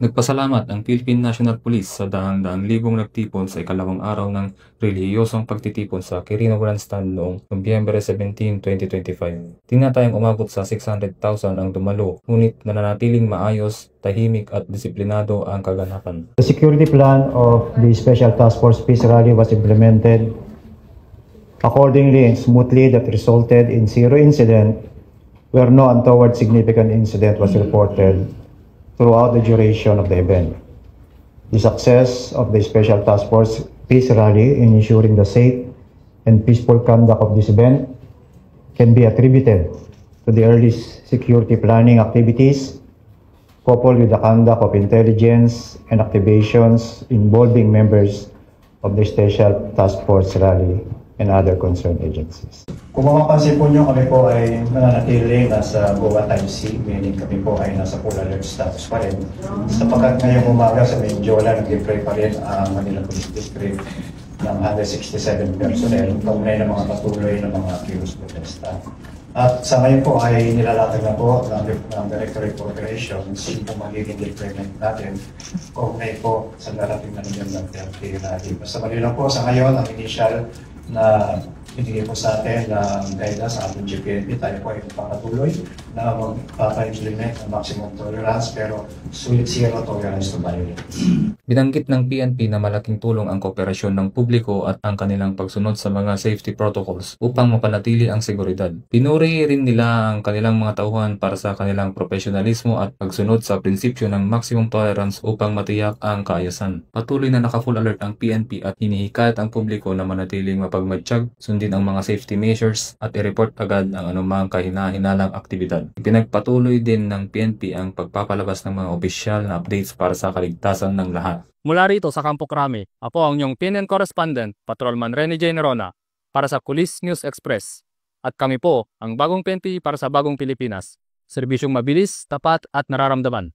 Nagpasalamat ang Philippine National Police sa daang-daang libong nagtipon sa ikalawang araw ng relihiyosong pagtitipon sa Quirino Grandstand noong Nobyembre 17, 2025. Tinatayang umabot sa 600,000 ang dumalo, ngunit nananatiling maayos, tahimik at disiplinado ang kaganapan. The security plan of the Special Task Force Peace Rally was implemented accordingly and smoothly that resulted in zero incident where no untoward significant incident was reported throughout the duration of the event. The success of the Special Task Force Peace Rally in ensuring the safe and peaceful conduct of this event can be attributed to the early security planning activities coupled with the conduct of intelligence and activations involving members of the Special Task Force Rally and other concerned agencies. Kung mapapansin po nyo, kami po ay mananatili nasa BOA Type C, meaning kami po ay nasa full alert status pa rin. Sapagkat ngayong umaga sa Mindiola, nag-deploy pa rin ang Manila Police District ng 167 personnel, kaunay ng mga patuloy ng mga accused protesta. At sa ngayon po ay nilalatag na po ng Directorate of Operations yung magiging deployment natin kaunay po sa darating na ng PNP natin. Basta malinaw po sa ngayon ang initial na binigay po sa atin ng guidance sa ating GPNP, tayo po ay papatuloy na magpapa-implement ng maximum tolerance pero sulit zero tolerance to violence. Binanggit ng PNP na malaking tulong ang kooperasyon ng publiko at ang kanilang pagsunod sa mga safety protocols upang mapanatili ang seguridad. Pinuri rin nila ang kanilang mga tauhan para sa kanilang profesionalismo at pagsunod sa prinsipyo ng maximum tolerance upang matiyak ang kaayusan. Patuloy na naka-full alert ang PNP at hinihikayat ang publiko na manatiling mapagmatsyag, sundin ang mga safety measures at i-report agad ang anumang kahina-hinalang aktibidad. Ipinagpatuloy din ng PNP ang pagpapalabas ng mga opisyal na updates para sa kaligtasan ng lahat. Mula rito sa Campo Crame, ako ang inyong PNN correspondent, Patrolman Rene J. Nerona, para sa Kulis News Express. At kami po ang bagong PNP para sa bagong Pilipinas. Serbisyong mabilis, tapat at nararamdaman.